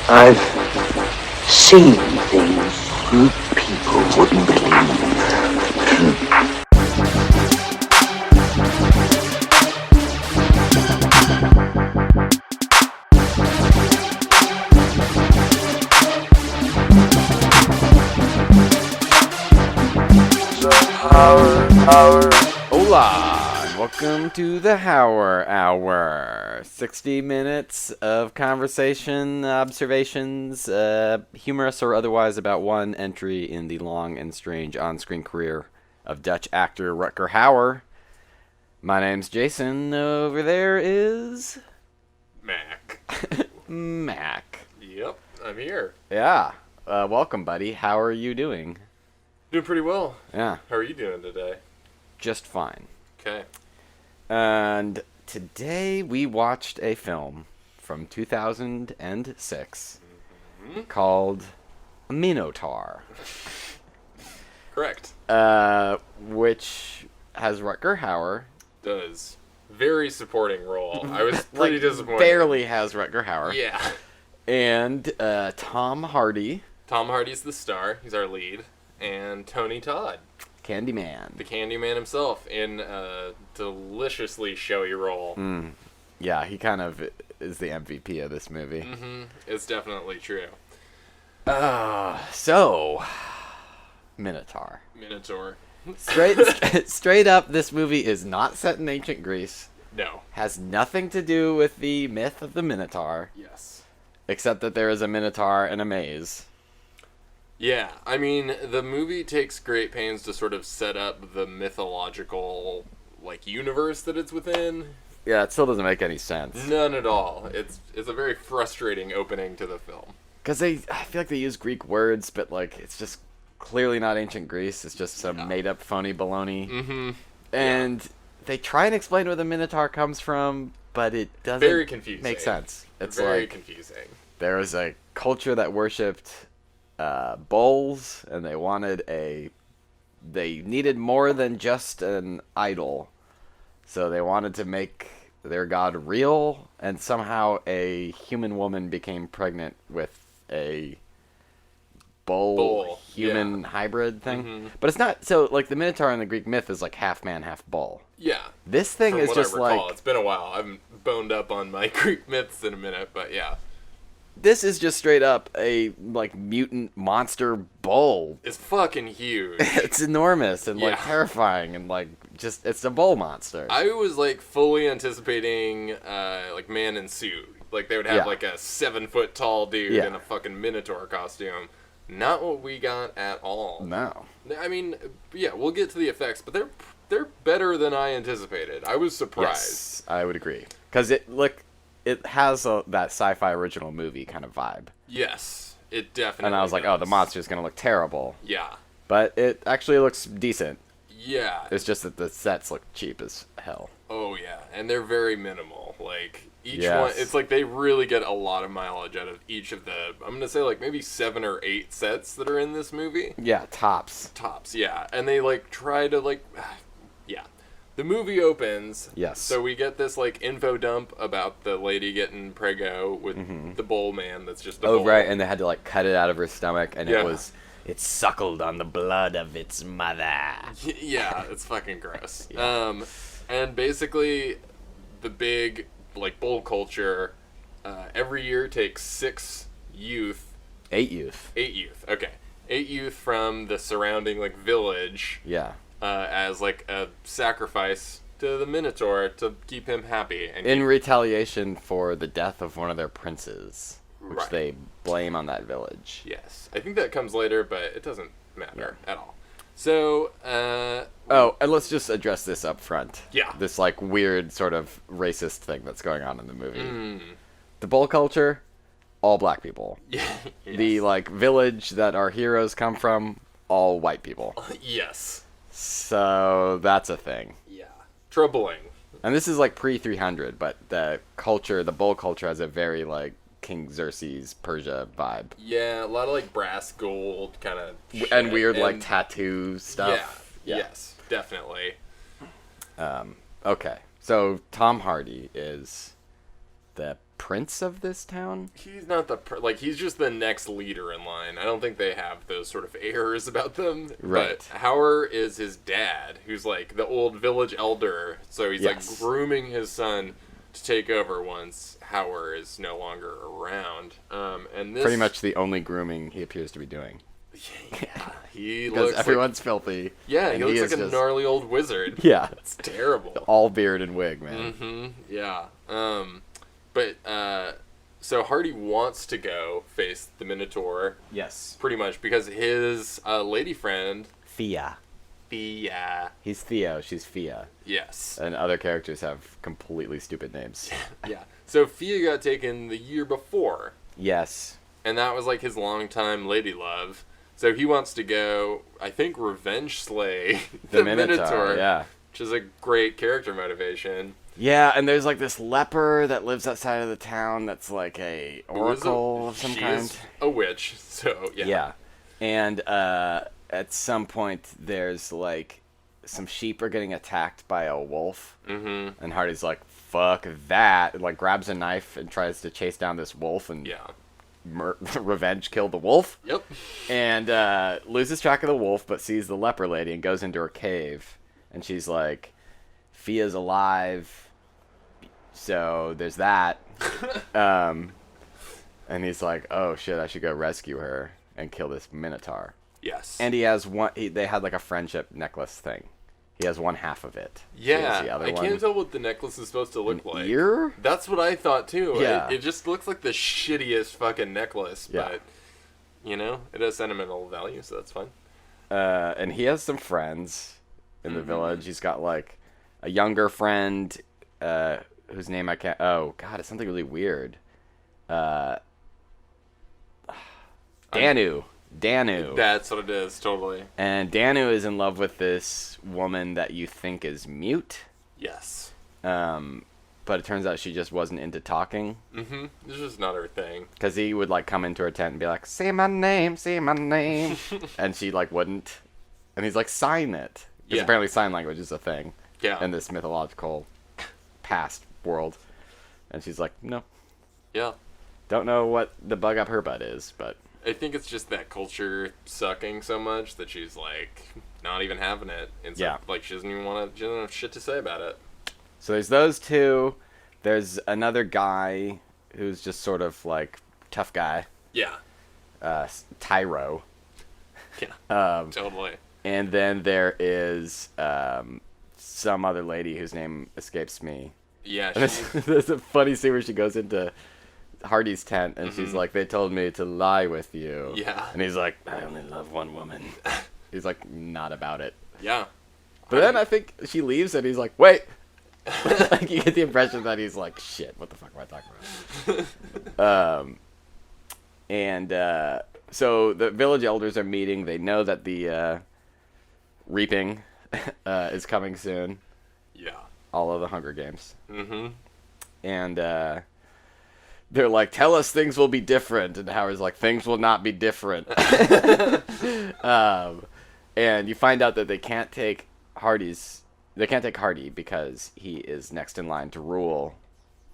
I've seen things you people wouldn't believe. Hola, and welcome to the Hauer Hour. 60 minutes of conversation, observations, humorous or otherwise, about one entry in the long and strange on-screen career of Dutch actor Rutger Hauer. My name's Jason. Over there is... Mac. Mac. Yep, I'm here. Yeah. Welcome, buddy. How are you doing? Doing pretty well. Yeah. How are you doing today? Just fine. Okay. And today we watched a film from 2006 called Minotaur. Correct. Which has Rutger Hauer. Does. Very supporting role. I was pretty disappointed. Barely has Rutger Hauer. Yeah. And Tom Hardy. Tom Hardy's the star. He's our lead. And Tony Todd. Candyman. The Candyman himself in a deliciously showy role. Yeah, he kind of is the MVP of this movie. Mm-hmm. It's definitely true. So, Minotaur. Minotaur. Straight up, this movie is not set in ancient Greece. No. Has nothing to do with the myth of the Minotaur. Yes. Except that there is a Minotaur and a maze. Yeah, I mean, the movie takes great pains to sort of set up the mythological, universe that it's within. Yeah, it still doesn't make any sense. None at all. It's a very frustrating opening to the film. Because I feel like they use Greek words, but, it's just clearly not ancient Greece. It's just some made-up phony baloney. Mm-hmm. And they try and explain where the Minotaur comes from, but it doesn't Very confusing. make sense. It's very confusing. There was a culture that worshipped bulls, and they needed more than just an idol, so they wanted to make their god real, and somehow a human woman became pregnant with a bull human hybrid thing. Mm-hmm. But it's not so the Minotaur in the Greek myth is half man, half bull. Yeah. This thing From is what just I recall, it's been a while. I haven't boned up on my Greek myths in a minute, but yeah. This is just straight up a mutant monster bull. It's fucking huge. It's enormous and terrifying and it's a bull monster. I was fully anticipating man in suit. They would have a 7-foot tall dude in a fucking Minotaur costume. Not what we got at all. No. I mean, yeah, we'll get to the effects, but they're better than I anticipated. I was surprised. Yes, I would agree. Because it has that sci-fi original movie kind of vibe. Yes, it definitely And I was like, does. oh, the monster's going to look terrible. Yeah. But it actually looks decent. Yeah. It's just that the sets look cheap as hell. Oh, yeah. And they're very minimal. Each Yes. one, it's they really get a lot of mileage out of each of the, I'm going to say maybe 7 or 8 sets that are in this movie. Yeah, tops. Tops, yeah. And they try to yeah. The movie opens. Yes. So we get this info dump about the lady getting prego with the bull man that's just a bull. Oh, right, and they had to cut it out of her stomach, and Yeah. it suckled on the blood of its mother. Yeah, it's fucking gross. Yeah. And basically the big bull culture every year takes 6 youth. 8 youth. 8 youth. Okay. 8 youth from the surrounding village. Yeah. As a sacrifice to the Minotaur to keep him happy. And In retaliation for the death of one of their princes, which Right. they blame on that village. Yes. I think that comes later, but it doesn't matter at all. So, Oh, and let's just address this up front. Yeah. This weird sort of racist thing that's going on in the movie. Mm. The bull culture, all black people. Yeah. The village that our heroes come from, all white people. Yes. So that's a thing. Yeah. Troubling. And this is pre 300, but the bull culture has a very King Xerxes Persia vibe. Yeah, a lot of brass gold kind of And weird tattoo stuff. Yeah. Yes, definitely. Okay. So Tom Hardy is the prince of this town. He's not he's just the next leader in line. I don't think they have those sort of airs about them. Right. But Hauer is his dad, who's like the old village elder. So he's like grooming his son to take over once Hauer is no longer around. And this pretty much the only grooming he appears to be doing. Yeah, he because looks everyone's filthy. Yeah, he looks like a gnarly old wizard. Yeah, it's terrible. All beard and wig, man. Mm-hmm. Yeah. So Hardy wants to go face the Minotaur. Yes. Pretty much because his lady friend Fia. He's Theo. She's Fia. Yes. And other characters have completely stupid names. Yeah. So Fia got taken the year before. Yes. And that was like his longtime lady love. So he wants to go, I think, revenge slay the Minotaur. Yeah. Which is a great character motivation. Yeah, and there's like this leper that lives outside of the town that's like a oracle of some kind. She is a witch, so yeah. Yeah. And at some point there's like some sheep are getting attacked by a wolf. Mm-hmm. And Hardy's like, fuck that. And like grabs a knife and tries to chase down this wolf and revenge kill the wolf. Yep. And loses track of the wolf, but sees the leper lady and goes into her cave. And she's like, Fia's alive. So there's that. And he's like, oh shit, I should go rescue her and kill this Minotaur. Yes. And he has one. They had like a friendship necklace thing. He has one half of it. Yeah, I can't tell what the necklace is supposed to look like. Ear? That's what I thought too. Yeah. It just looks like the shittiest fucking necklace, Yeah. but it has sentimental value, so that's fine. And he has some friends in the village. He's got like a younger friend whose name I can't. Oh God, it's something really weird. Danu. That's what it is, totally. And Danu is in love with this woman that you think is mute. Yes. But it turns out she just wasn't into talking. Mm-hmm. It's just not her thing. Because he would like come into her tent and be like, say my name. And she like wouldn't. And he's like, sign it. Because apparently sign language is a thing. Yeah. In this mythological past world. And she's like, no. Yeah. Don't know what the bug up her butt is, but... I think it's just that culture sucking so much that she's like not even having it. And so, like she doesn't even want to. She doesn't have shit to say about it. So there's those two. There's another guy who's just sort of like tough guy. Yeah. Tyro. Yeah. Totally. And then there is some other lady whose name escapes me. Yeah. There's a funny scene where she goes into Hardy's tent and she's like, they told me to lie with you. Yeah. And he's like, I only love one woman. He's like, not about it. Yeah. But then I think she leaves and he's like, wait. Like you get the impression that he's like, shit, what the fuck am I talking about? So the village elders are meeting. They know that the reaping is coming soon. Yeah. All of the Hunger Games. Mm-hmm. And they're like, tell us things will be different. And Howard's like, things will not be different. And you find out that they can't take Hardy because he is next in line to rule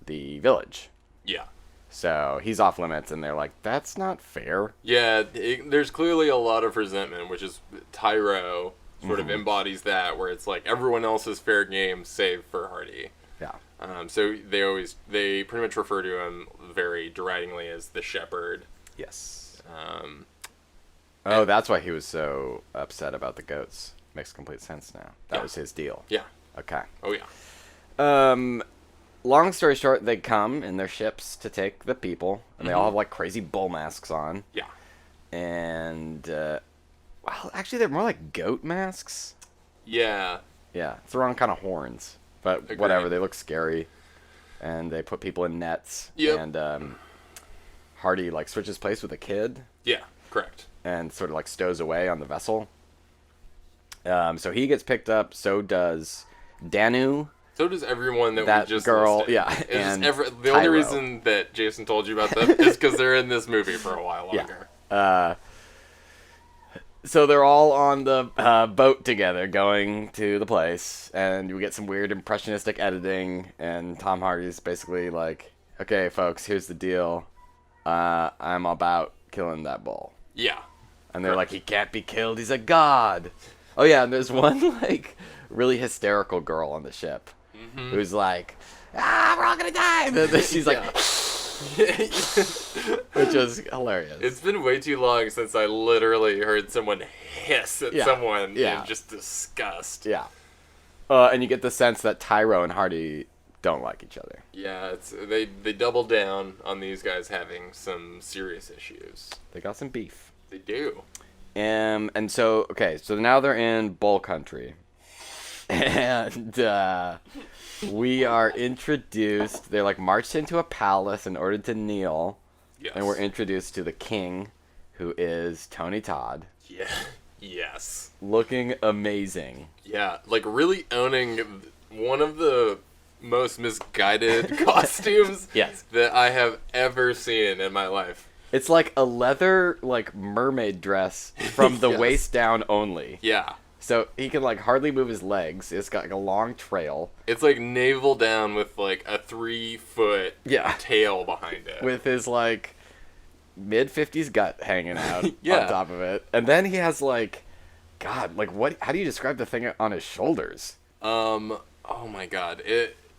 the village. Yeah. So he's off limits, and they're like, that's not fair. Yeah, there's clearly a lot of resentment, which is Tyro sort of embodies that, where it's like everyone else is fair game save for Hardy. Yeah. So they pretty much refer to him very deridingly as the shepherd. Yes. Oh, that's why he was so upset about the goats. Makes complete sense now. That was his deal. Yeah. Okay. Oh, yeah. Long story short, they come in their ships to take the people, and they all have, like, crazy bull masks on. Yeah. And, well, actually, they're more like goat masks. Yeah. Yeah. It's the wrong kind of horns. But whatever, they look scary. And they put people in nets. Yep. And Hardy, like, switches place with a kid. Yeah, correct. And sort of, like, stows away on the vessel. So he gets picked up. So does Danu. So does everyone that we just girl, listed. yeah. And the only reason that Jason told you about them is because they're in this movie for a while longer. Yeah. So they're all on the boat together going to the place, and we get some weird impressionistic editing, and Tom Hardy's basically like, okay, folks, here's the deal. I'm about killing that bull. Yeah. And they're like, he can't be killed. He's a god. Oh, yeah, and there's one, like, really hysterical girl on the ship who's like, we're all gonna die. And then she's like, which is hilarious. It's been way too long since I literally heard someone hiss at someone in just disgust. Yeah. And you get the sense that Tyro and Hardy don't like each other. Yeah, they double down on these guys having some serious issues. They got some beef. They do. And so now they're in bull country. And we are introduced. They're like marched into a palace in order to kneel. Yes. And we're introduced to the king, who is Tony Todd. Yeah. Yes. Looking amazing. Yeah, like really owning one of the most misguided costumes that I have ever seen in my life. It's like a leather, like, mermaid dress from the waist down only. Yeah. So he can, like, hardly move his legs. It's got, like, a long trail. It's, like, navel down with, like, a 3-foot tail behind it. With his, like, mid-50s gut hanging out on top of it. And then he has, like, God, like, what? How do you describe the thing on his shoulders? Oh, my God.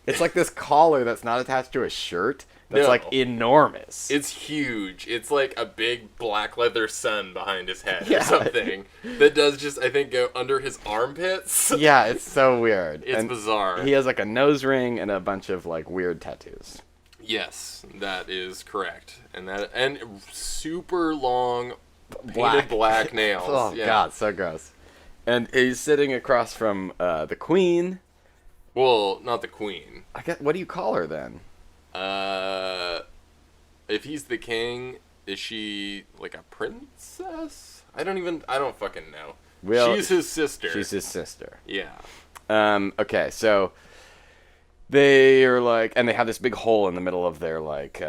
It's like this collar that's not attached to a shirt. That's like enormous. It's huge. It's like a big black leather sun behind his head or something that does just, I think, go under his armpits. Yeah, it's so weird. It's bizarre. He has like a nose ring and a bunch of like weird tattoos. Yes, that is correct. And super long painted black nails. Oh God, so gross. And he's sitting across from the queen. Well, not the queen. I guess, what do you call her then? If he's the king, is she like a princess? I don't fucking know. Well, she's his sister. She's his sister. Yeah. Okay, so they are like, and they have this big hole in the middle of their like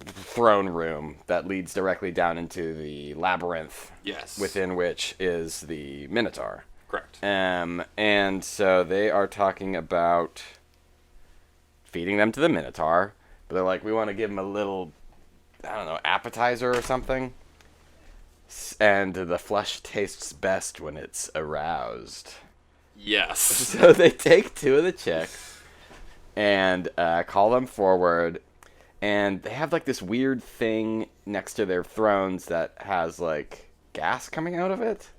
throne room that leads directly down into the labyrinth. Yes. Within which is the Minotaur. Correct. And so they are talking about feeding them to the Minotaur, but they're like, we want to give them a little, I don't know, appetizer or something. And the flesh tastes best when it's aroused. Yes. So they take two of the chicks and call them forward, and they have like this weird thing next to their thrones that has like gas coming out of it.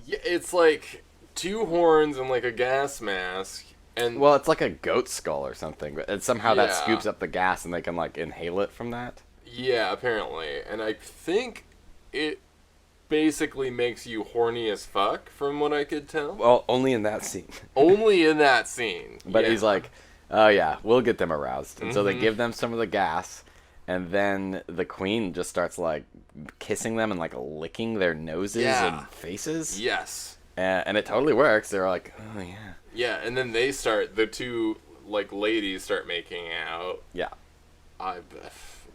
Yeah, it's like two horns and like a gas mask. And well, it's like a goat skull or something, but somehow that scoops up the gas and they can like inhale it from that. Yeah, apparently. And I think it basically makes you horny as fuck, from what I could tell. Well, only in that scene. Only in that scene. But he's like, oh yeah, we'll get them aroused. And so they give them some of the gas, and then the queen just starts like kissing them and like licking their noses and faces. Yes. And it totally works. They're like, oh yeah. Yeah, and then the two like ladies start making out. Yeah.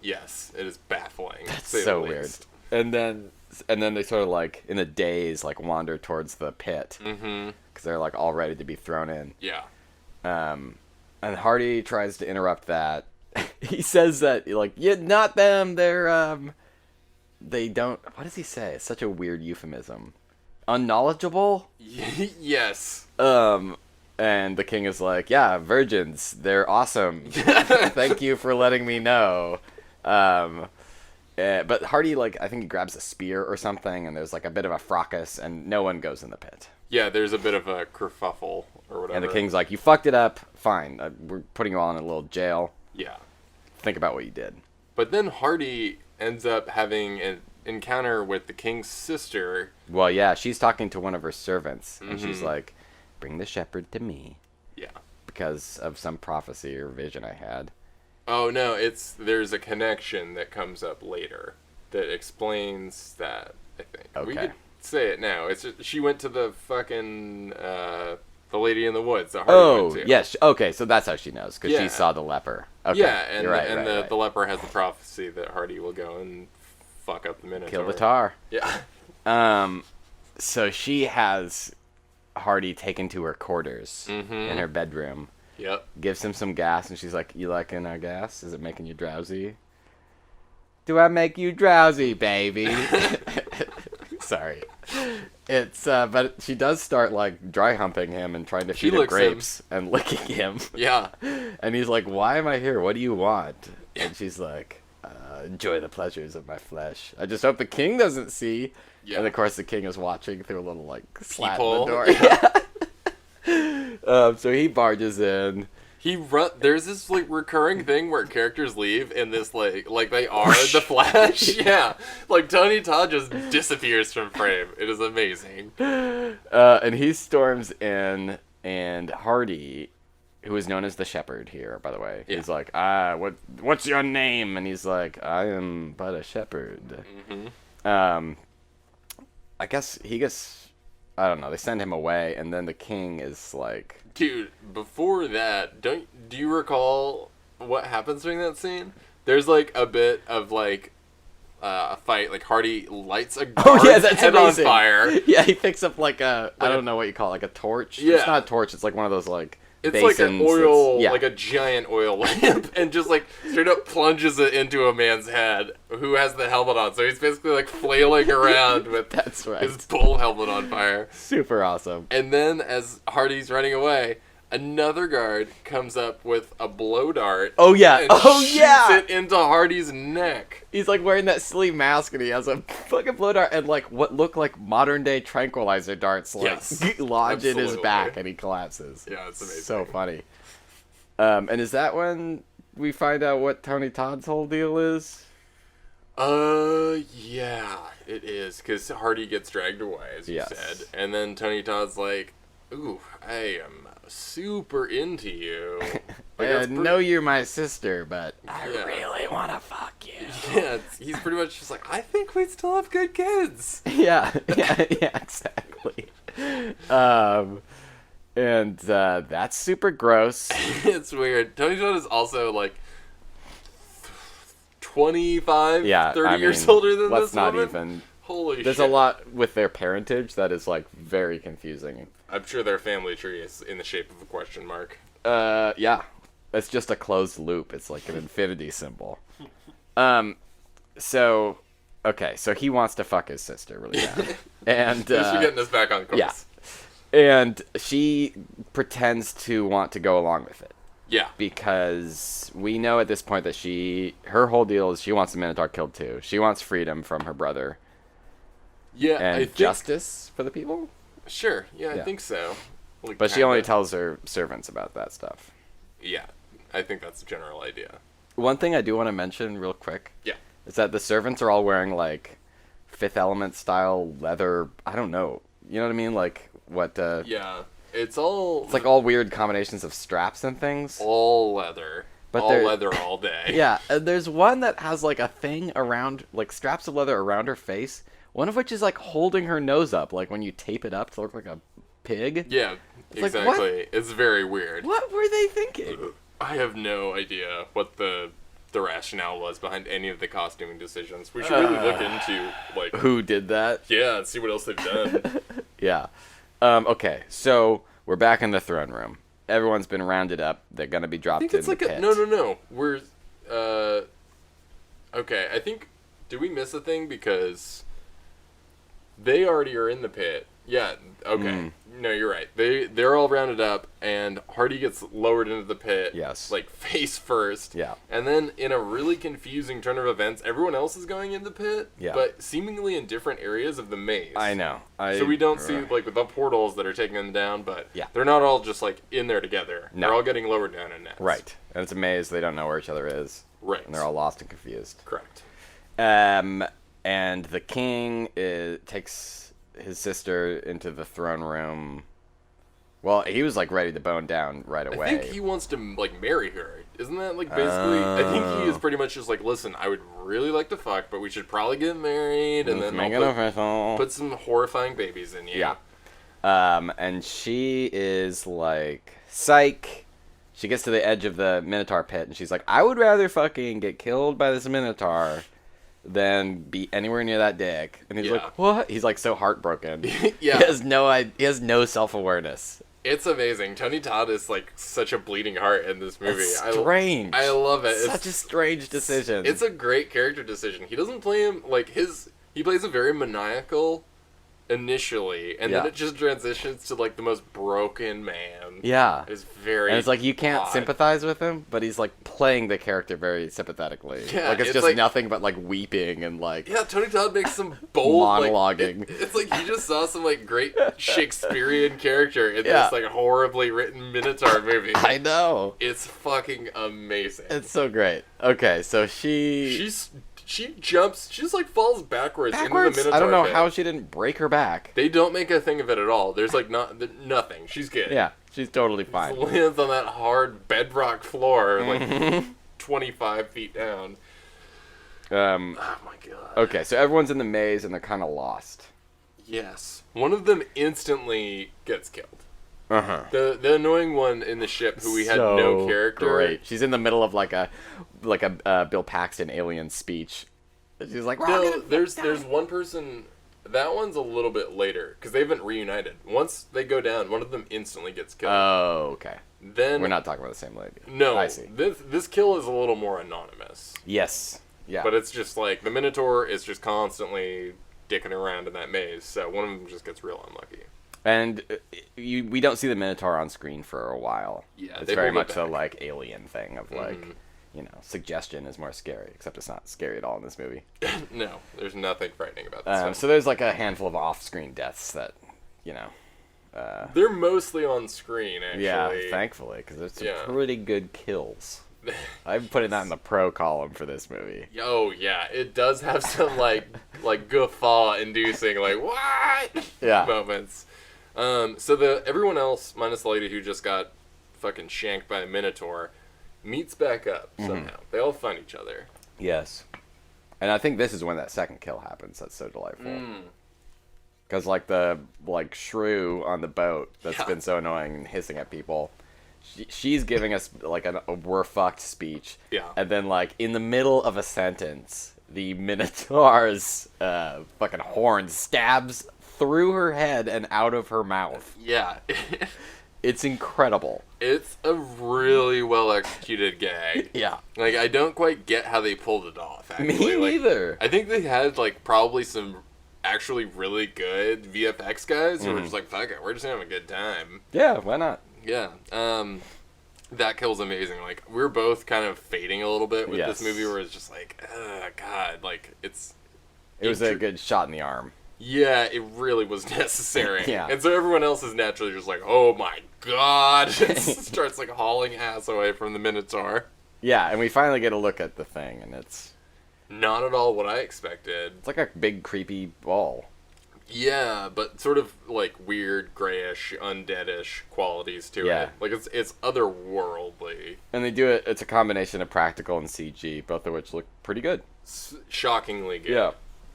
Yes, it is baffling. That's so weird. And then they sort of like in a daze like wander towards the pit because they're like all ready to be thrown in. Yeah. And Hardy tries to interrupt that. He says that like, yeah, not them. They're they don't. What does he say? It's such a weird euphemism. Unknowledgeable. Yes. And the king is like, yeah, virgins, they're awesome. Thank you for letting me know. But Hardy, like, I think he grabs a spear or something, and there's like a bit of a fracas, and no one goes in the pit. Yeah, there's a bit of a kerfuffle or whatever. And the king's like, you fucked it up. Fine, we're putting you all in a little jail. Yeah. Think about what you did. But then Hardy ends up having an encounter with the king's sister. Well, yeah, she's talking to one of her servants, and she's like, bring the shepherd to me. Yeah. Because of some prophecy or vision I had. Oh, no, there's a connection that comes up later that explains that, I think. Okay. We could say it now. It's just, she went to the fucking, the lady in the woods that Hardy went to. Yes. Okay, so that's how she knows, because she saw the leper. Okay. Yeah, and, you're right, the leper has the prophecy that Hardy will go and fuck up the Minotaur. Kill the tar. Yeah. So she has Hardy taken to her quarters in her bedroom. Yep. Gives him some gas, and she's like, "You liking our gas? Is it making you drowsy?" "Do I make you drowsy, baby?" Sorry. It's but she does start like dry humping him and trying to feed him grapes and licking him. Yeah. And he's like, "Why am I here? What do you want?" And she's like, "Enjoy the pleasures of my flesh. I just hope the king doesn't see." Yeah. And of course the king is watching through a little like slat in Peephole. the door. So he barges in. There's this like recurring thing where characters leave in this like they are the Flash. Yeah, like Tony Todd just disappears from frame. It is amazing. And he storms in, and Hardy, who is known as the Shepherd here, by the way, he's like, what's your name? And he's like, "I am but a shepherd." Mm-hmm. I guess he gets, I don't know, they send him away, and then the king is like, dude, before that, do you recall what happens during that scene? There's like a bit of like a fight, like Hardy lights a guard's head amazing. on fire. Yeah, he picks up like I don't know what you call it, like a torch. Yeah. It's not a torch, it's like one of those like It's basins. like an oil, like a giant oil lamp, and just like straight up plunges it into a man's head who has the helmet on. So he's basically like flailing around with That's right. his bull helmet on fire. Super awesome. And then as Hardy's running away, another guard comes up with a blow dart. Oh yeah. And shoots it into Hardy's neck. He's like wearing that silly mask, and he has a fucking blow dart and like what look like modern day tranquilizer darts like lodge in his back, and he collapses. Yeah, it's amazing. So funny. And is that when we find out what Tony Todd's whole deal is? Yeah, it is, because Hardy gets dragged away, as you said, and then Tony Todd's like, "Ooh, I am super into you. Like, I know you're my sister, but I Yeah. really want to fuck you." Yeah, he's pretty much just like, "I think we still have good kids." Yeah, exactly. And that's super gross. It's weird. Tony Todd is also like 25, 30 years older than this not woman. even. Holy There's shit. a lot with their parentage that is like very confusing. I'm sure their family tree is in the shape of a question mark. Yeah. It's just a closed loop. It's like an infinity symbol. So he wants to fuck his sister really bad. And Just for getting us back on course. yeah. And she pretends to want to go along with it. Yeah. Because we know at this point that her whole deal is she wants the Minotaur killed too. She wants freedom from her brother. Yeah, And I think, justice for the people? Sure, yeah, I Yeah. think so. Like, But she only kinda. tells her servants about that stuff. Yeah, I think that's the general idea. One thing I do want to mention real quick Yeah. is that the servants are all wearing like Fifth Element style leather. I don't know. You know what I mean? Like what? Yeah, it's all... It's like all weird combinations of straps and things. all leather. But all they're- leather all day. Yeah, there's one that has like a thing around, like straps of leather around her face. One of which is like holding her nose up, like when you tape it up to look like a pig. Yeah, like, exactly. It's very weird. What were they thinking? I have no idea what the rationale was behind any of the costuming decisions. We should really look into, like... Who did that? Yeah, and see what else they've done. Yeah. Okay, so we're back in the throne room. Everyone's been rounded up. They're gonna be dropped I think in it's the like pit. No. We're... Okay, I think... Did we miss a thing? Because... They already are in the pit. Yeah, okay. No, you're right. They're all rounded up, and Hardy gets lowered into the pit. Yes. Like, face first. Yeah. And then, in a really confusing turn of events, everyone else is going in the pit. Yeah. But seemingly in different areas of the maze. I know. So we don't see, like, the portals that are taking them down, but Yeah. they're not all just, like, in there together. No. They're all getting lowered down in nets. Right. And it's a maze. They don't know where each other is. Right. And they're all lost and confused. Correct. And the king takes his sister into the throne room. Well, he was like ready to bone down right away. I think he wants to, like, marry her. Isn't that, like, basically... I think he is pretty much just like, listen, I would really like to fuck, but we should probably get married, and then make it I'll official. put some horrifying babies in you. Yeah. And she is like, psych. She gets to the edge of the Minotaur pit, and she's like, I would rather fucking get killed by this Minotaur than be anywhere near that dick. And he's Yeah. like, what? He's like so heartbroken. Yeah. He has no self-awareness. It's amazing. Tony Todd is like such a bleeding heart in this movie. It's strange. I love it. Such a strange decision. It's a great character decision. He doesn't play him like he plays a very maniacal initially, and then it just transitions to like the most broken man. Yeah. It's very And it's like you can't odd. sympathize with him, but he's like playing the character very sympathetically. Yeah, like it's just like, nothing but like weeping and like yeah, Tony Todd makes some bold monologuing. Like, it's like you just saw some like great Shakespearean character in this like horribly written Minotaur movie. I know. It's fucking amazing. It's so great. Okay, so she jumps. She just like falls backwards into the Minotaur. I don't know pit. how she didn't break her back. They don't make a thing of it at all. There's like nothing. She's good. Yeah, she's totally fine. She lands on that hard bedrock floor, like 25 feet down. Oh my god. Okay, so everyone's in the maze and they're kind of lost. Yes. One of them instantly gets killed. Uh-huh. The annoying one in the ship who we had no character. Great. She's in the middle of like a Bill Paxton alien speech. She's like, No, there's one person. That one's a little bit later because they haven't reunited. Once they go down, one of them instantly gets killed. Oh, okay. Then we're not talking about the same lady. No, I see. This kill is a little more anonymous. Yes. Yeah. But it's just like the Minotaur is just constantly dicking around in that maze, so one of them just gets real unlucky. And we don't see the Minotaur on screen for a while. Yeah, it's very much a like alien thing of like, suggestion is more scary, except it's not scary at all in this movie. No, there's nothing frightening about this film. So there's like a handful of off-screen deaths that, they're mostly on screen, actually. Yeah, thankfully, because there's some pretty good kills. I'm putting that in the pro column for this movie. Oh yeah, it does have some like guffaw-inducing like what moments. So everyone else minus the lady who just got fucking shanked by a Minotaur meets back up somehow. They all find each other. Yes, and I think this is when that second kill happens. That's so delightful. Because like the shrew on the boat that's been so annoying and hissing at people. She's giving us like a "we're fucked" speech, and then like in the middle of a sentence, the Minotaur's fucking horn stabs through her head and out of her mouth. Yeah, it's incredible. It's a really well executed gag. Yeah, like I don't quite get how they pulled it off. Actually. Me like, neither. I think they had like probably some actually really good VFX guys who were just like, "Fuck it, we're just having a good time." Yeah, why not? Yeah, that kill's amazing. Like, we're both kind of fading a little bit with this movie where it's just like, God, like, it was a good shot in the arm. Yeah, it really was necessary. Yeah. And so everyone else is naturally just like, oh my God, and starts, like, hauling ass away from the Minotaur. Yeah, and we finally get a look at the thing, and it's not at all what I expected. It's like a big, creepy ball. Yeah, but sort of like weird, grayish, undeadish qualities to it. Like it's otherworldly. And they do it. It's a combination of practical and CG, both of which look pretty good. Shockingly good.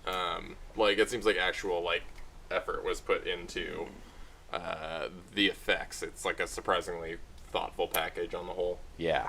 Yeah. Like it seems like actual like effort was put into the effects. It's like a surprisingly thoughtful package on the whole. Yeah.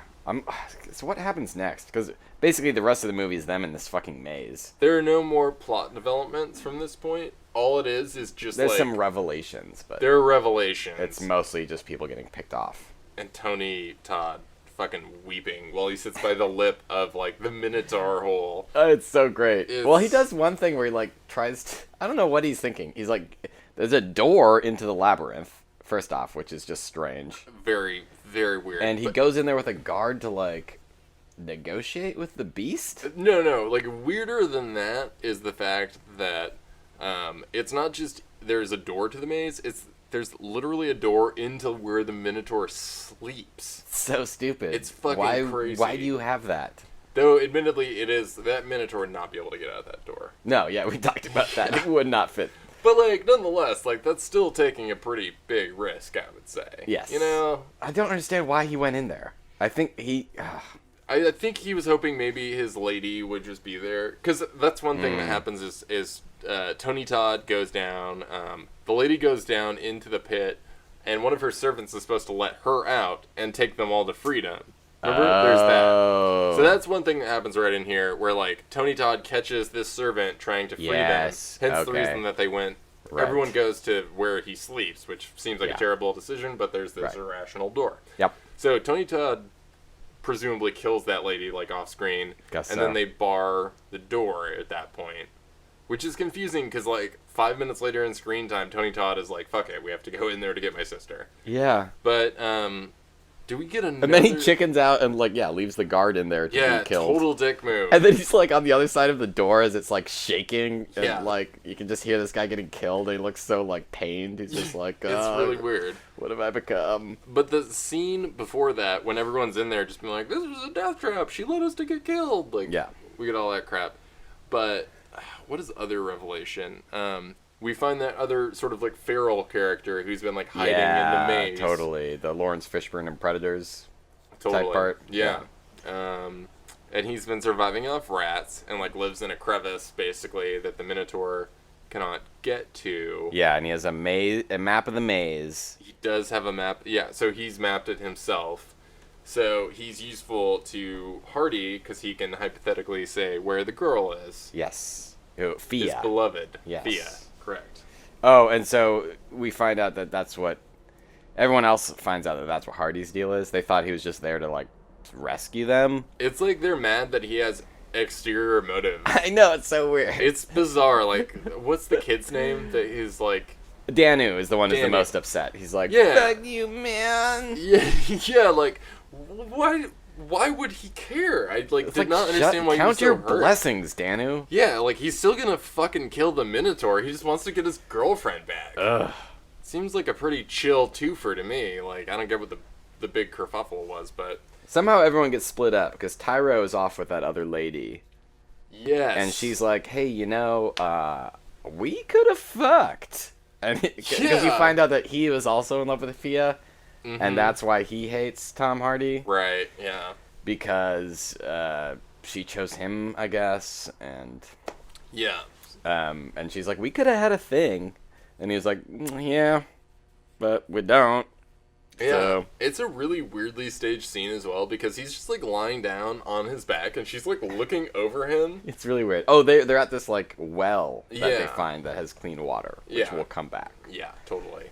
So what happens next? Because basically the rest of the movie is them in this fucking maze. There are no more plot developments from this point. All it is just there's some revelations, but there are revelations. It's mostly just people getting picked off. And Tony Todd fucking weeping while he sits by the lip of like the Minotaur hole. It's so great. Well, he does one thing where he like tries to, I don't know what he's thinking. He's like, there's a door into the labyrinth, first off, which is just strange. Very, very weird. And he goes in there with a guard to like negotiate with the beast? No. Like weirder than that is the fact that it's not just there's a door to the maze, there's literally a door into where the Minotaur sleeps. So stupid. It's fucking crazy. Why do you have that? Though, admittedly, that Minotaur would not be able to get out of that door. No, yeah, we talked about that. It would not fit. But, like, nonetheless, like, that's still taking a pretty big risk, I would say. Yes. You know? I don't understand why he went in there. I think he... I think he was hoping maybe his lady would just be there. Because that's one thing that happens is Tony Todd goes down, the lady goes down into the pit, and one of her servants is supposed to let her out and take them all to freedom. Remember? There's that. So that's one thing that happens right in here, where, like, Tony Todd catches this servant trying to free them. Hence the reason that they went Right. Everyone goes to where he sleeps, which seems like Yeah. a terrible decision, but there's this Right. irrational door. Yep. So Tony Todd presumably kills that lady, like, off screen, Guess and so. then they bar the door at that point, which is confusing because, like, 5 minutes later in screen time, Tony Todd is like, fuck it, we have to go in there to get my sister. Yeah. But, do we get another... And then he chickens out and, like, leaves the guard in there to be killed. Total dick move. And then he's, like, on the other side of the door as it's, like, shaking. And, Yeah. like, you can just hear this guy getting killed. And he looks so, like, pained. He's just like, It's really weird. What have I become? But the scene before that, when everyone's in there just being like, this was a death trap, she led us to get killed. Like, Yeah. we get all that crap. But, what is other revelation? We find that other sort of, like, feral character who's been, like, hiding in the maze. Totally. The Lawrence Fishburne and Predators Totally. type part. Yeah. And he's been surviving off rats and, like, lives in a crevice, basically, that the Minotaur cannot get to. Yeah, and he has a map of the maze. He does have a map. Yeah, so he's mapped it himself. So he's useful to Hardy because he can hypothetically say where the girl is. Yes. Oh, Fia. His beloved. Yes. Fia. Correct. Oh, and so we find out that that's what... Everyone else finds out that that's what Hardy's deal is. They thought he was just there to, like, rescue them. It's like they're mad that he has exterior motives. I know, it's so weird. It's bizarre. Like, what's the kid's name that is like... Danu is the one who's the Danu. most upset. He's like, Yeah. fuck you, man. Yeah, like, why would he care? I, like, It's did like, not understand why he was count so your hurt. blessings, Danu. Yeah, like, he's still gonna fucking kill the Minotaur. He just wants to get his girlfriend back. Ugh. Seems like a pretty chill twofer to me. Like, I don't get what the big kerfuffle was, but... Somehow everyone gets split up because Tyro is off with that other lady. Yes. And she's like, hey, we could have fucked. And because you Yeah. find out that he was also in love with Fia, Mhm. and that's why he hates Tom Hardy. Right, yeah. Because she chose him, I guess, and Yeah. and she's like, we could have had a thing. And he was like, yeah, but we don't. Yeah, So, it's a really weirdly staged scene as well because he's just like lying down on his back and she's like looking over him. it's really weird. Oh, they're at this like well that they Yeah. find that has clean water, which Yeah. will come back. Yeah, totally.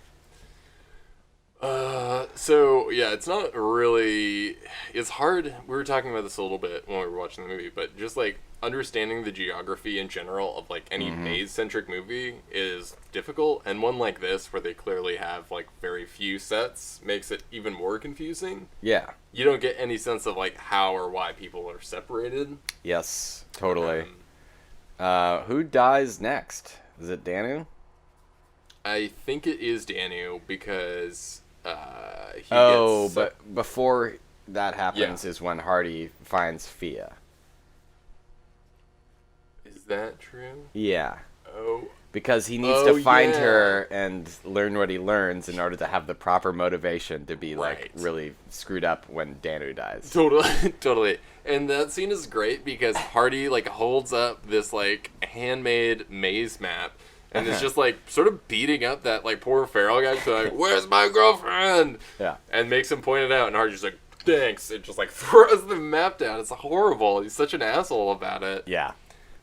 So yeah, it's not really. It's hard. We were talking about this a little bit when we were watching the movie, but just like understanding the geography in general of like any maze-centric movie is difficult, and one like this where they clearly have like very few sets makes it even more confusing. Yeah. You don't get any sense of like how or why people are separated. Yes, totally. Um, Who dies next? Is it Danu? I think it is Danu because he Oh, gets but before that happens Yeah. is when Hardy finds Fia. is that true? Yeah. Oh, Because he needs Oh, to find yeah. her and learn what he learns in order to have the proper motivation to be like Right. really screwed up when Danu dies. totally, totally. And that scene is great because Hardy like holds up this like handmade maze map and is just like sort of beating up that like poor feral guy. Just like, "Where's my girlfriend?" Yeah. And makes him point it out, and Hardy's like, "Thanks." It just like throws the map down. It's horrible. He's such an asshole about it. Yeah.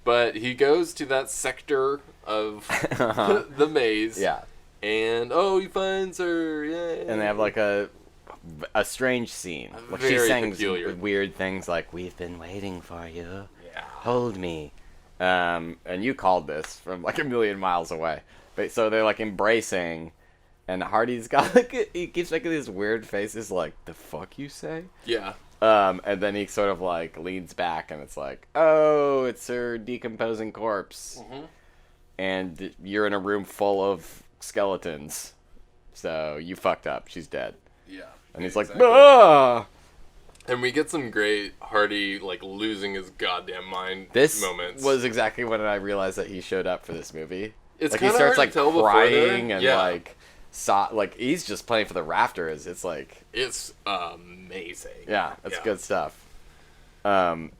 But he goes to that sector of the maze. Yeah. And he finds her. Yay. And they have like a strange scene. Like she Very sings peculiar. weird things like, "We've been waiting for you. Yeah. Hold me." And you called this from like a million miles away. But so they're like embracing, and Hardy's got like he keeps making these weird faces like, "The fuck you say?" Yeah. And then he sort of like leans back, and it's like, "Oh, it's her decomposing corpse." Mm-hmm. And you're in a room full of skeletons, so you fucked up. She's dead. Yeah. And he's like, Exactly. "Ah!" And we get some great Hardy like losing his goddamn mind This moments. was exactly when I realized that he showed up for this movie. It's like he kinda starts hard like to tell before crying then. and Yeah. like he's just playing for the rafters. It's like, It's amazing. yeah, it's Yeah. good stuff. And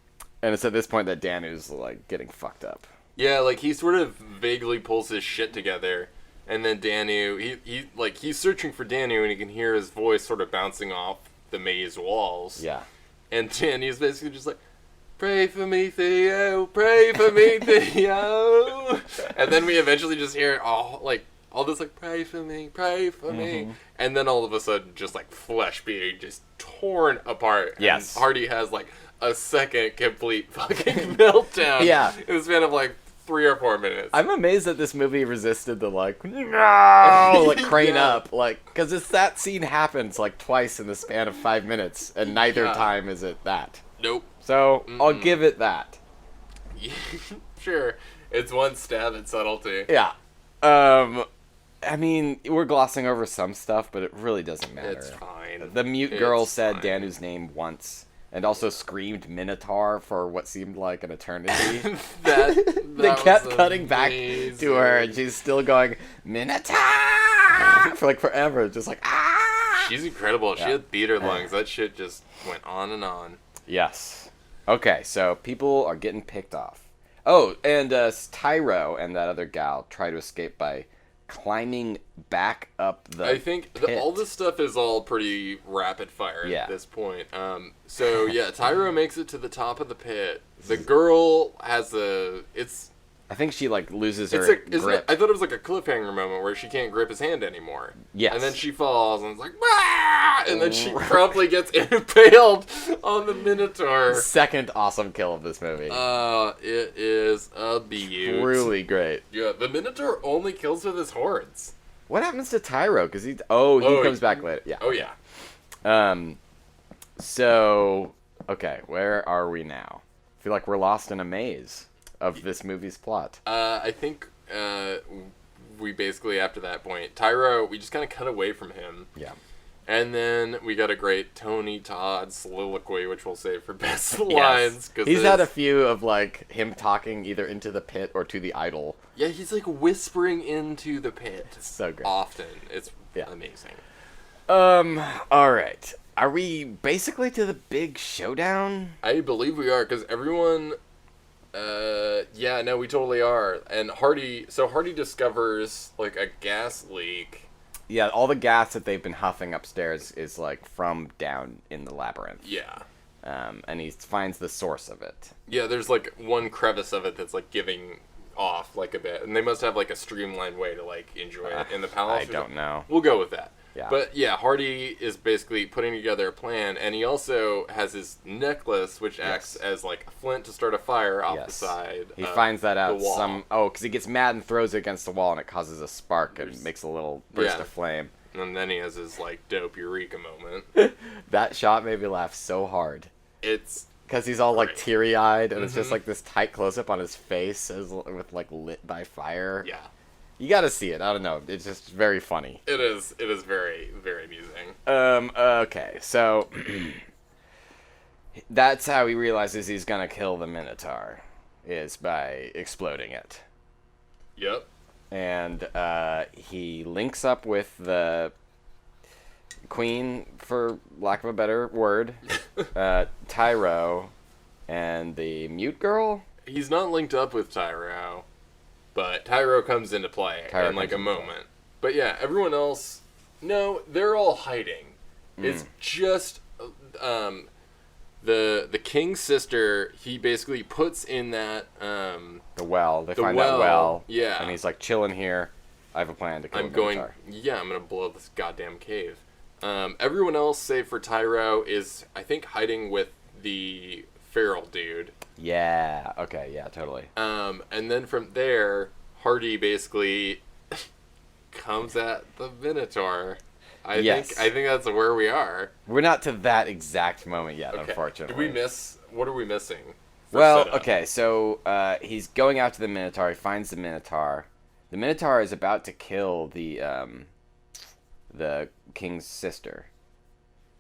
it's at this point that Danu's like getting fucked up. Yeah, like he sort of vaguely pulls his shit together, and then Danu, he's searching for Danu, and he can hear his voice sort of bouncing off the maze walls. Yeah. And Danu's basically just like, pray for me, Theo, pray for me, Theo. And then we eventually just hear all this, like, pray for me, and then all of a sudden, just, like, flesh being just torn apart. Yes. And Hardy has, like, a second complete fucking meltdown. Yeah. In the span of, like, 3 or 4 minutes. I'm amazed that this movie resisted the, like, no, like, crane Yeah. up, like, because that scene happens, like, twice in the span of 5 minutes, and neither time is it that. Nope. So, I'll give it that. Sure. It's one stab at subtlety. Yeah. I mean, we're glossing over some stuff, but it really doesn't matter. It's fine. The mute girl It's said fine. Danu's name once, and also screamed Minotaur for what seemed like an eternity. They kept cutting back to her, and she's still going, Minotaur! For like forever, just like, ah! She's incredible. Yeah. She had theater lungs. That shit just went on and on. Yes. Okay, so people are getting picked off. Oh, and Tyro and that other gal try to escape by climbing back up the I think pit. all this stuff is all pretty rapid fire Yeah. at this point. So yeah, Tyro makes it to the top of the pit. The girl has I think she like loses her grip. I thought it was like a cliffhanger moment where she can't grip his hand anymore. Yes. And then she falls and it's like, "Wah!" And then she promptly gets impaled on the Minotaur. Second awesome kill of this movie. It is a beaut. Truly great. Yeah, the Minotaur only kills with his horns. What happens to Tyro? Because he comes back later. Yeah. Oh yeah. So okay, where are we now? I feel like we're lost in a maze of this movie's plot. I think we basically, after that point, Tyro, we just kind of cut away from him. Yeah. And then we got a great Tony Todd soliloquy, which we'll save for best lines. Cause He's had a few of like him talking either into the pit or to the idol. Yeah, he's like whispering into the pit. So great. Often. It's amazing. All right. Are we basically to the big showdown? I believe we are, because everyone... yeah, no, we totally are. And Hardy discovers, like, a gas leak. Yeah, all the gas that they've been huffing upstairs is, like, from down in the labyrinth. Yeah. And he finds the source of it. Yeah, there's, like, one crevice of it that's, like, giving off, like, a bit. And they must have, like, a streamlined way to, like, enjoy it in the palace. I don't know. We'll go with that. Yeah. But, yeah, Hardy is basically putting together a plan, and he also has his necklace, which acts as, like, a flint to start a fire off the side. He finds that out wall. because he gets mad and throws it against the wall, and it causes a spark and makes a little burst of flame. And then he has his, like, dope eureka moment. That shot made me laugh so hard. It's... Because he's all, like, teary-eyed, and it's just, like, this tight close-up on his face with, like, lit by fire. Yeah. You gotta see it. I don't know. It's just very funny. It is very, very amusing. Okay. So, that's how he realizes he's gonna kill the Minotaur, is by exploding it. Yep. And, he links up with the queen, for lack of a better word, Tyro, and the mute girl? He's not linked up with Tyro, but Tyro comes into play in like a moment. But yeah, everyone else, no, they're all hiding. It's just the king's sister. He basically puts in that the well. They find that well. Yeah, and he's like, chilling here. I have a plan to kill the Minotaur. I'm gonna blow this goddamn cave. Everyone else, save for Tyro, is I think hiding with the feral dude. Yeah. Okay. Yeah. Totally. And then from there, Hardy basically comes at the Minotaur. I think that's where we are. We're not to that exact moment yet, unfortunately. What are we missing? Well, okay, so he's going out to the Minotaur. He finds the Minotaur. The Minotaur is about to kill the king's sister.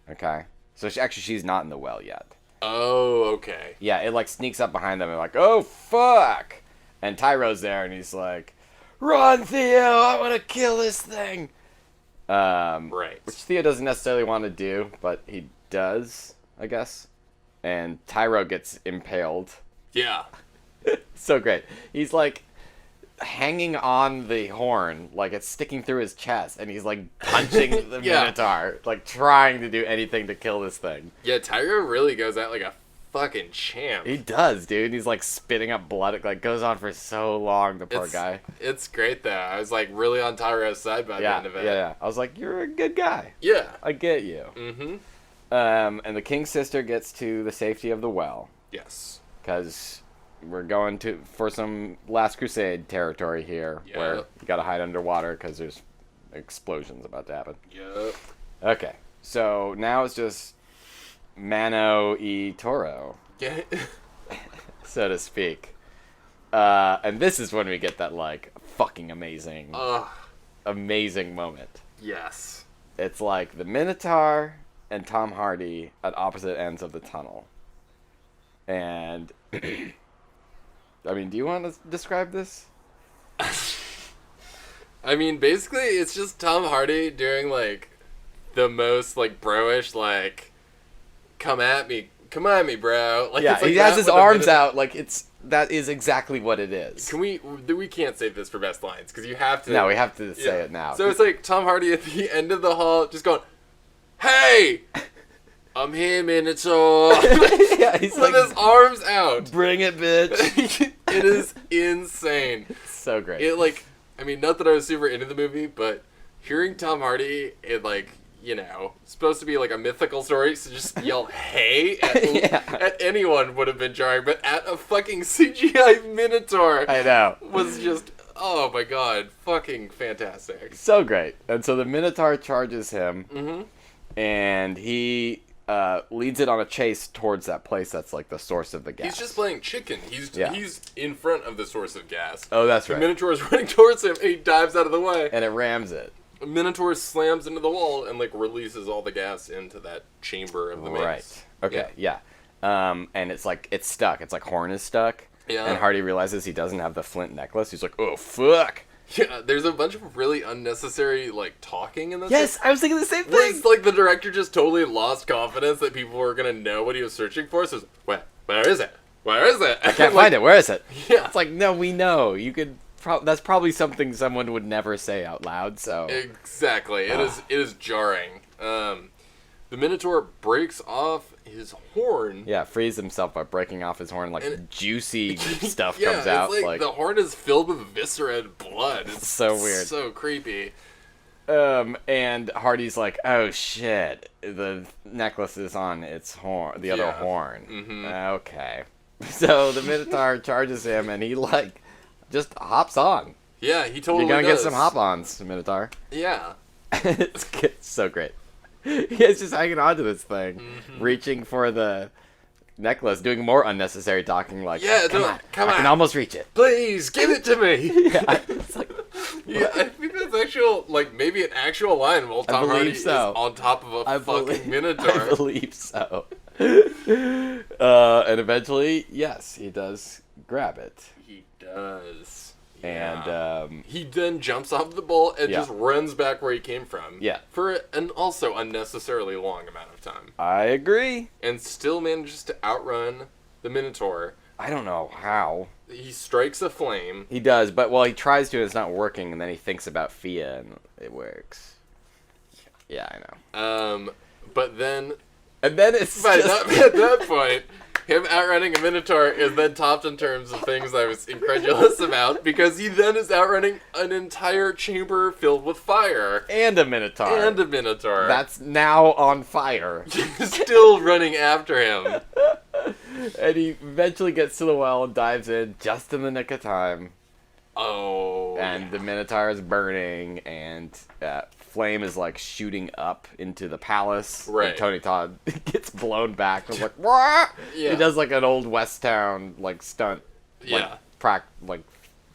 Okay, so she's not in the well yet. Oh, okay. Yeah, it like sneaks up behind them and like, oh fuck! And Tyro's there, and he's like, "Run, Theo! I want to kill this thing." Right. Which Theo doesn't necessarily want to do, but he does, I guess. And Tyro gets impaled. Yeah. So great. He's like hanging on the horn, like it's sticking through his chest, and he's like punching the Minotaur, like trying to do anything to kill this thing. Yeah, Tyro really goes at like a fucking champ. He does, dude. He's like spitting up blood. It like goes on for so long. The poor guy. It's great though. I was like really on Tyro's side by the end of it. Yeah. I was like, you're a good guy. Yeah. I get you. Mm-hmm. And the king's sister gets to the safety of the well. Yes. Because we're going for some Last Crusade territory here, where you gotta hide underwater because there's explosions about to happen. Yep. Okay, so now it's just Mano y Toro, Yeah. so to speak. And this is when we get that like fucking amazing moment. Yes. It's like the Minotaur and Tom Hardy at opposite ends of the tunnel. And I mean, do you want to describe this? I mean, basically, it's just Tom Hardy doing, like, the most, like, bro-ish, like, come at me, bro. Like, Yeah, it's like he has that his with a arms minute- out, like, that is exactly what it is. We can't save this for best lines, because you have to... No, we have to say it now. So it's like Tom Hardy at the end of the hall just going, hey! I'm here, Minotaur. Yeah, he's with like, his arms out. bring it, bitch. It is insane. So great. It, like, I mean, not that I was super into the movie, but hearing Tom Hardy in, like, you know, supposed to be like a mythical story, so just yell "hey" at anyone would have been jarring, but at a fucking CGI Minotaur, I know. was just, oh my god, fucking fantastic. So great. And so the Minotaur charges him, and he leads it on a chase towards that place that's like the source of the gas. He's just playing chicken. He's in front of the source of gas. Oh, that's The right. Minotaur is running towards him, and he dives out of the way. And it rams it. Minotaur slams into the wall and like releases all the gas into that chamber of the maze. Right. Okay, yeah. And it's like, it's stuck. It's like Horn is stuck. Yeah. And Hardy realizes he doesn't have the flint necklace. He's like, oh, fuck. Yeah, there's a bunch of really unnecessary like talking in this. Yes, I was thinking the same Where thing. it's like the director just totally lost confidence that people were gonna know what he was searching for. So, where is it? Where is it? I can't find it. Where is it? Yeah. It's like, no, we know. You could. That's probably something someone would never say out loud. So Exactly. It is jarring. The Minotaur breaks off his horn. yeah, frees himself by breaking off his horn. Like And- juicy stuff Yeah, comes out. it's like the horn is filled with viscera and blood. It's so weird. So creepy. And Hardy's like, oh shit, the necklace is on its horn, the other Yeah. horn. Mm-hmm. Okay. So the Minotaur charges him, and he like just hops on. Yeah, he totally You're gonna does. get some hop-ons, Minotaur. Yeah. It's so great. He's just hanging on to this thing, reaching for the necklace, doing more unnecessary talking. Like, Yeah, come no, on, come I can on. almost reach it. Please give it to me. Yeah, it's like, Yeah, I think that's maybe an actual line while Tom believe Hardy so. is on top of a fucking Minotaur. I believe so. And eventually, yes, he does grab it. He does. And, Yeah. He then jumps off the bull and Yeah. just runs back where he came from. Yeah. For an also unnecessarily long amount of time. I agree. And still manages to outrun the Minotaur. I don't know how. He strikes a flame. He does, but he tries to and it's not working, and then he thinks about Fia and it works. Yeah, I know. But then And then it's at just... that point, him outrunning a Minotaur is then topped in terms of things I was incredulous about, because he then is outrunning an entire chamber filled with fire. and a Minotaur. And a Minotaur. That's now on fire. Still running after him. And he eventually gets to the well and dives in just in the nick of time. Oh. And the Minotaur is burning, and flame is like shooting up into the palace. Right. And Tony Todd gets blown back. And like, wah! Yeah. He does like an old West Town like stunt. Yeah. Like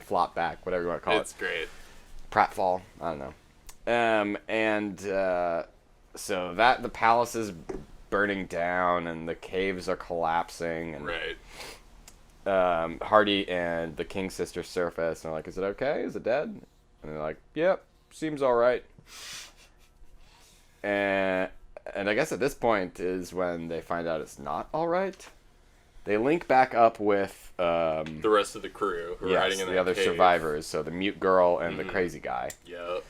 flop back, whatever you want to call It's it. great. Pratfall. I don't know. So that the palace is burning down and the caves are collapsing. And Right. Hardy and the King's sister surface and they're like, is it okay? Is it dead? And they're like, yep, seems alright. And I guess at this point is when they find out it's not alright. They link back up with The rest of the crew who are hiding in the that other cave. survivors, so the mute girl and the crazy guy. Yep.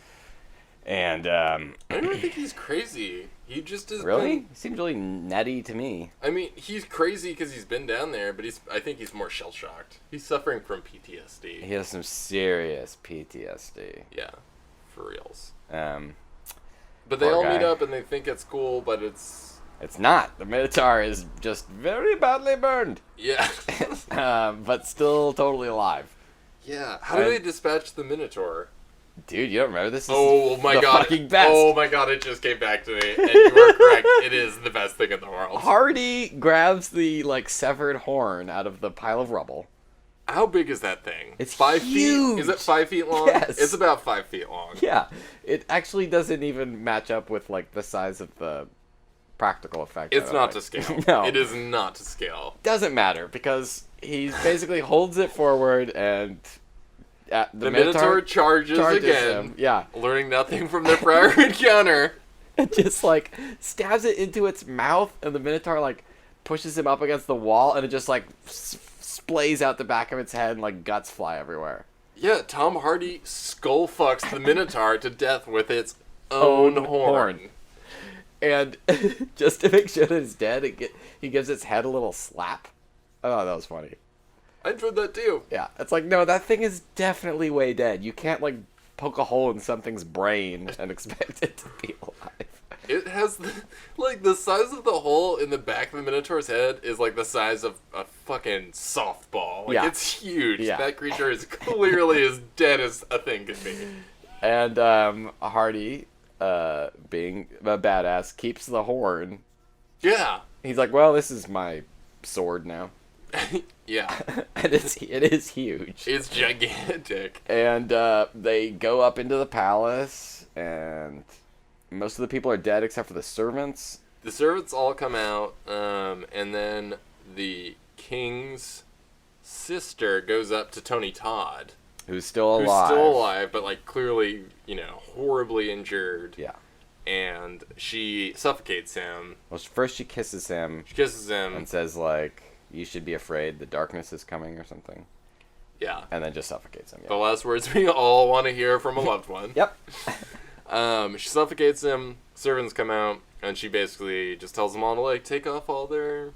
And I don't think he's crazy. He just is. really, he seems really netty to me. I mean, he's crazy because he's been down there, but I think he's more shell shocked. He's suffering from PTSD. He has some serious PTSD. Yeah, for reals. But But they all guy. meet up and they think it's cool, but it's not. The Minotaur is just very badly burned, yeah, but still totally alive. yeah. How do they dispatch the Minotaur? Dude, you don't remember this? Is Oh my the god! fucking best. Oh my god! It just came back to me, and you are correct. It is the best thing in the world. Hardy grabs the severed horn out of the pile of rubble. How big is that thing? It's 5 huge. feet. Is it 5 feet long? Yes. It's about 5 feet long. Yeah, it actually doesn't even match up with the size of the practical effect. It's not to scale. No, It is not to scale. doesn't matter because he basically holds it forward and The Minotaur charges again. him. Yeah, Learning nothing from their prior encounter. and just stabs it into its mouth, and the Minotaur pushes him up against the wall, and it just splays out the back of its head, and guts fly everywhere. Yeah, Tom Hardy skull fucks the Minotaur to death with its own horn. And just to make sure that it's dead, he gives its head a little slap. Oh, that was funny. I enjoyed that too. Yeah, it's no, that thing is definitely way dead. You can't poke a hole in something's brain and expect it to be alive. It has the size of the hole in the back of the Minotaur's head is the size of a fucking softball. Yeah. It's huge. Yeah. That creature is clearly as dead as a thing could be. And Hardy, being a badass, keeps the horn. Yeah. He's well, this is my sword now. Yeah. And it is huge. It's gigantic. And they go up into the palace, and most of the people are dead except for the servants. The servants all come out, and then the king's sister goes up to Tony Todd. Who's still alive. Who's still alive, but clearly, horribly injured. Yeah. And she suffocates him. Well, first she kisses him. She kisses him. And says, you should be afraid, the darkness is coming or something. Yeah. And then just suffocates him. Yeah. The last words we all want to hear from a loved one. Yep. She suffocates him. Servants come out, and she basically just tells them all to take off all their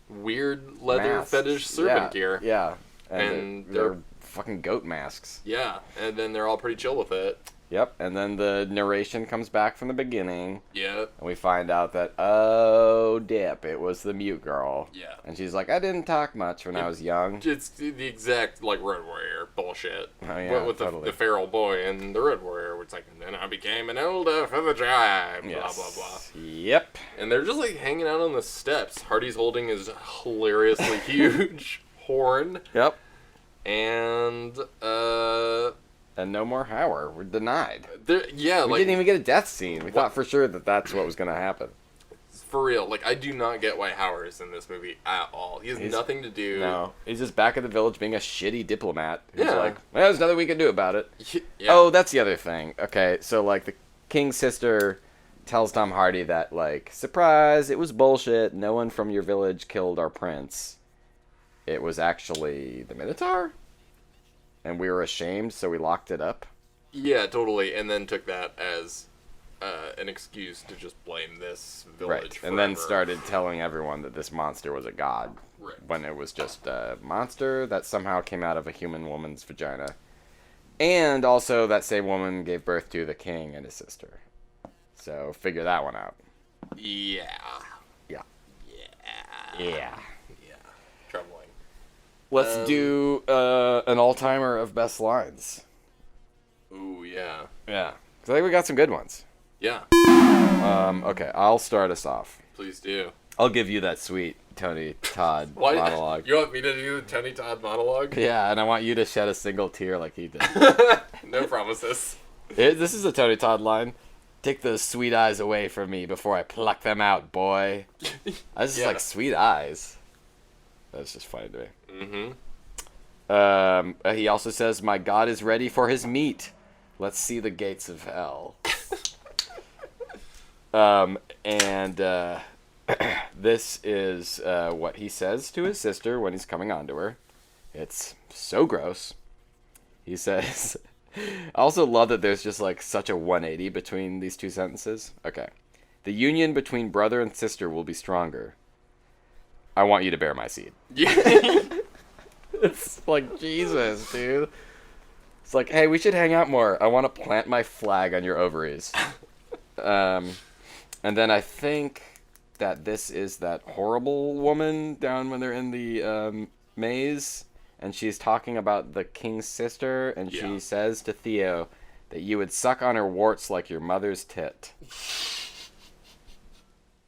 weird leather Masks. fetish servant gear. Yeah. And they're fucking goat masks. Yeah, and then they're all pretty chill with it. Yep. And then the narration comes back from the beginning. Yeah. And we find out that, oh, dip, it was the mute girl. Yeah. And she's I didn't talk much when I was young. It's the exact, Road Warrior bullshit. Oh, yeah, But with totally. the feral boy and the Road Warrior, it's and then I became an elder for the tribe, blah, Yes. blah, blah. Yep. And they're just, hanging out on the steps. Hardy's holding his hilariously huge horn. Yep. And, And no more Hauer. We're denied. yeah, We didn't even get a death scene. We thought for sure that that's what was going to happen. for real, I do not get why Hauer is in this movie at all. He has nothing to do. No. He's just back at the village being a shitty diplomat. Who's Yeah. well, there's nothing we can do about it. Yeah. Oh, that's the other thing. Okay, so, the king's sister tells Tom Hardy that, surprise, it was bullshit. No one from your village killed our prince. It was actually the Minotaur? And we were ashamed, so we locked it up? Yeah, totally. And then took that as an excuse to just blame this village Right. forever. And then started telling everyone that this monster was a god. Right. When it was just a monster that somehow came out of a human woman's vagina. And also that same woman gave birth to the king and his sister. So figure that one out. Yeah. Yeah. Yeah. Yeah. Yeah. Troubling. Let's do an all-timer of best lines. Ooh, yeah. Yeah. 'Cause I think we got some good ones. Yeah. Okay, I'll start us off. Please do. I'll give you that sweet Tony Todd monologue. You want me to do the Tony Todd monologue? Yeah, and I want you to shed a single tear like he did. No promises. This is a Tony Todd line. Take those sweet eyes away from me before I pluck them out, boy. I was just Yeah. sweet eyes. That's just funny to me. Mm-hmm. He also says, my God is ready for his meat. Let's see the gates of hell. This is what he says to his sister when he's coming on to her. It's so gross. He says, I also love that there's just like such a 180 between these two sentences. Okay. The union between brother and sister will be stronger. I want you to bear my seed. Yeah. It's like, Jesus, dude. It's like, hey, we should hang out more. I want to plant my flag on your ovaries. And then I think that this is that horrible woman down when they're in the maze. And she's talking about the king's sister. And she says to Theo that you would suck on her warts like your mother's tit.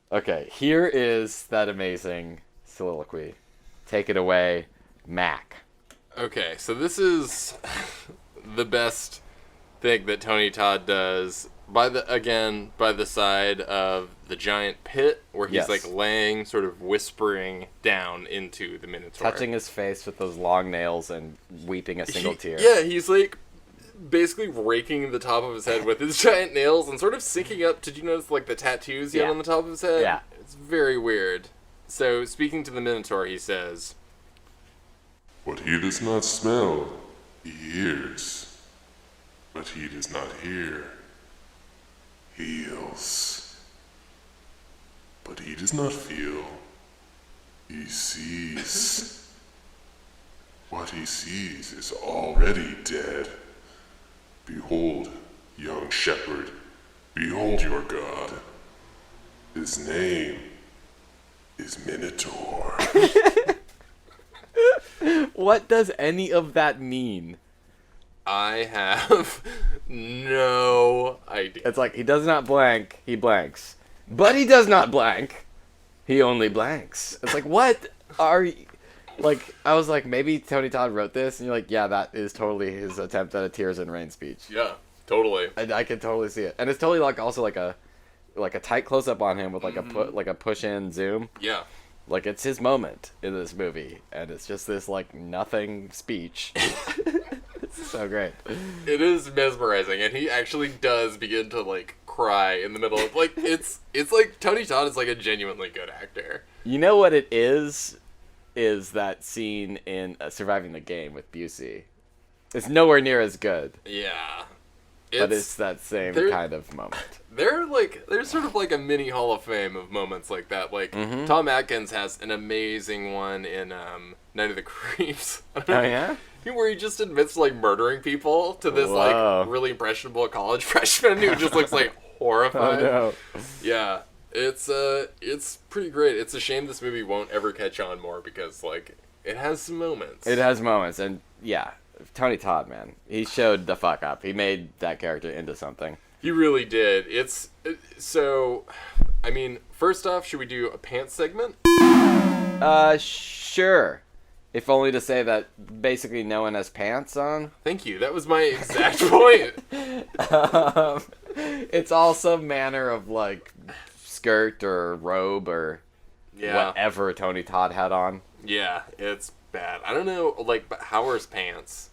Okay, here is that amazing soliloquy. Take it away, Mac. Okay, so this is the best thing that Tony Todd does by the side of the giant pit where he's like laying, sort of whispering down into the Minotaur. Touching his face with those long nails and weeping a single tear. Yeah, he's like basically raking the top of his head with his giant nails and sort of sinking up. Did you notice like the tattoos he had on the top of his head? Yeah. It's very weird. So, speaking to the Minotaur, he says, "What he does not smell, he hears. But he does not hear, feels. But he does not feel, he sees. What he sees is already dead. Behold, young shepherd, behold your God. His name is Minotaur." What does any of that mean? I have no idea. It's like, he does not blank, he blanks. But he does not blank, he only blanks. It's like, what are you... Like, I was like, maybe Tony Todd wrote this, and you're like, yeah, that is totally his attempt at a Tears in Rain speech. Yeah, totally. I can totally see it. And it's totally like also like a tight close-up on him with like a push-in zoom. Yeah. Like, it's his moment in this movie, and it's just this, like, nothing speech. It's so great. It is mesmerizing, and he actually does begin to, like, cry in the middle of, like, it's like Tony Todd is, like, a genuinely good actor. You know what it is that scene in Surviving the Game with Busey. It's nowhere near as good, Yeah. but it's that same kind of moment. There's sort of like a mini Hall of Fame of moments like that. Like, Tom Atkins has an amazing one in Night of the Creeps. Oh, yeah? Where he just admits to, like, murdering people to this, Whoa. like, really impressionable college freshman who just looks, like, horrified. Oh, no. Yeah. It's pretty great. It's a shame this movie won't ever catch on more because, like, it has some moments. It has moments, and yeah, Tony Todd, man. He showed the fuck up. He made that character into something. He really did. So, I mean, first off, should we do a pants segment? Sure. If only to say that basically no one has pants on. Thank you. That was my exact point. It's all some manner of, like, skirt or robe or whatever Tony Todd had on. Yeah, it's bad. I don't know, like, but Hauer's pants.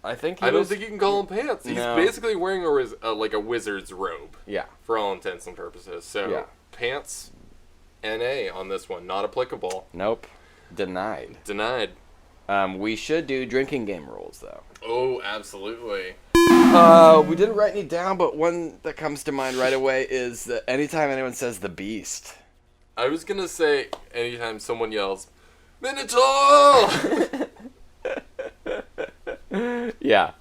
I think I don't think you can call them pants. He's No. basically wearing a wizard's robe. Yeah. For all intents and purposes. So, pants, NA on this one. Not applicable. Nope. Denied. Denied. We should do drinking game rules, though. Oh, absolutely. We didn't write any down, but one that comes to mind right away is that anytime anyone says the beast. I was gonna say anytime someone yells, Minotaur! Yeah.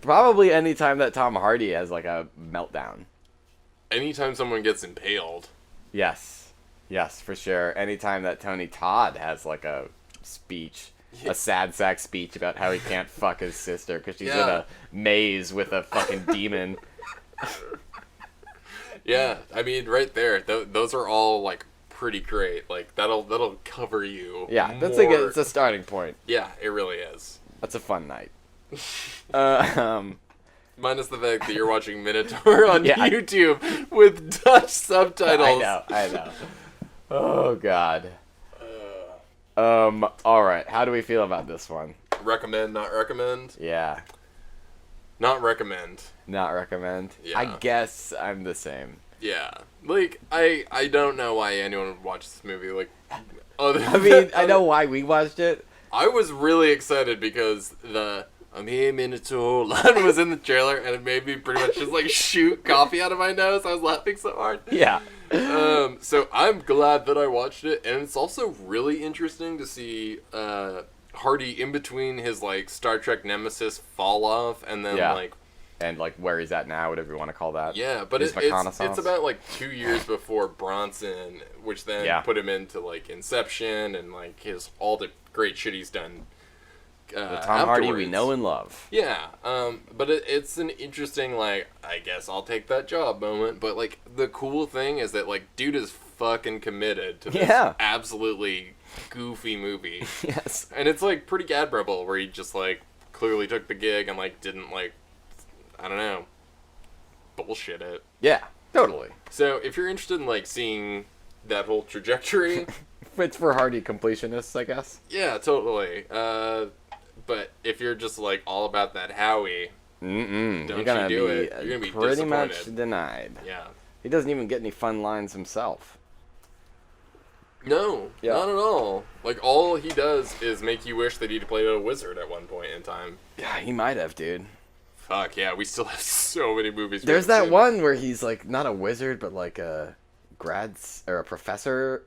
Probably anytime that Tom Hardy has, like, a meltdown. Anytime someone gets impaled. Yes. Yes, for sure. Anytime that Tony Todd has, like, a speech. A sad sack speech about how he can't fuck his sister because she's in a maze with a fucking demon. Yeah, I mean, right there, those are all, like, pretty great. Like, that'll cover you. Yeah, that's more. it's a starting point. Yeah, it really is. That's a fun night. Minus the fact that you're watching Minotaur on YouTube with Dutch subtitles. I know. Oh, God. All right. How do we feel about this one? Recommend, not recommend? Yeah. Not recommend. Not recommend? Yeah. I guess I'm the same. Yeah. Like, I don't know why anyone would watch this movie. Like, I mean, I know why we watched it. I was really excited because the "I'm here, Minotaur" line was in the trailer, and it made me pretty much just like shoot coffee out of my nose. I was laughing so hard. Yeah. So I'm glad that I watched it, and it's also really interesting to see Hardy in between his like Star Trek nemesis fall off, and then like. And like where he's at now, whatever you want to call that. Yeah, but it's about like 2 years before Bronson, which then put him into like Inception and like all the great shit he's done. The Tom Hardy we know and love. Yeah, but it's an interesting like I guess I'll take that job moment. But like the cool thing is that like dude is fucking committed to this absolutely goofy movie. Yes, and it's like pretty admirable where he just like clearly took the gig and like didn't like. I don't know. Bullshit it. Yeah, totally. So if you're interested in like seeing that whole trajectory, it's for Hardy completionists, I guess. Yeah, totally. But if you're just like all about that Howie, you're gonna be pretty much denied. Yeah. He doesn't even get any fun lines himself. No, not at all. Like all he does is make you wish that he'd played a wizard at one point in time. Yeah, he might have, dude. Fuck yeah, we still have so many movies. There's that one where he's like not a wizard, but like a a professor,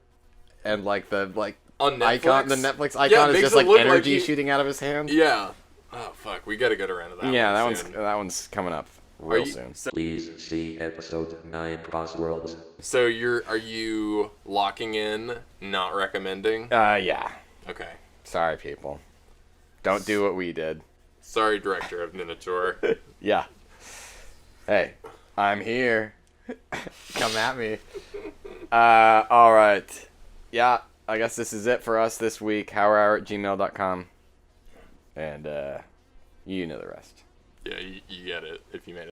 and like the on Netflix? icon, the Netflix icon is just like energy shooting out of his hand. Yeah. Oh fuck, we gotta get around to that. Yeah, one that one's coming up real soon. Please see episode 9 Crossworlds. So are you locking in? Not recommending? Yeah. Okay. Sorry, people. Don't do what we did. Sorry, director of Minotaur. Yeah. Hey, I'm here. Come at me. All right. Yeah, I guess this is it for us this week. HauerHour@gmail.com. And you know the rest. Yeah, you get it if you made it.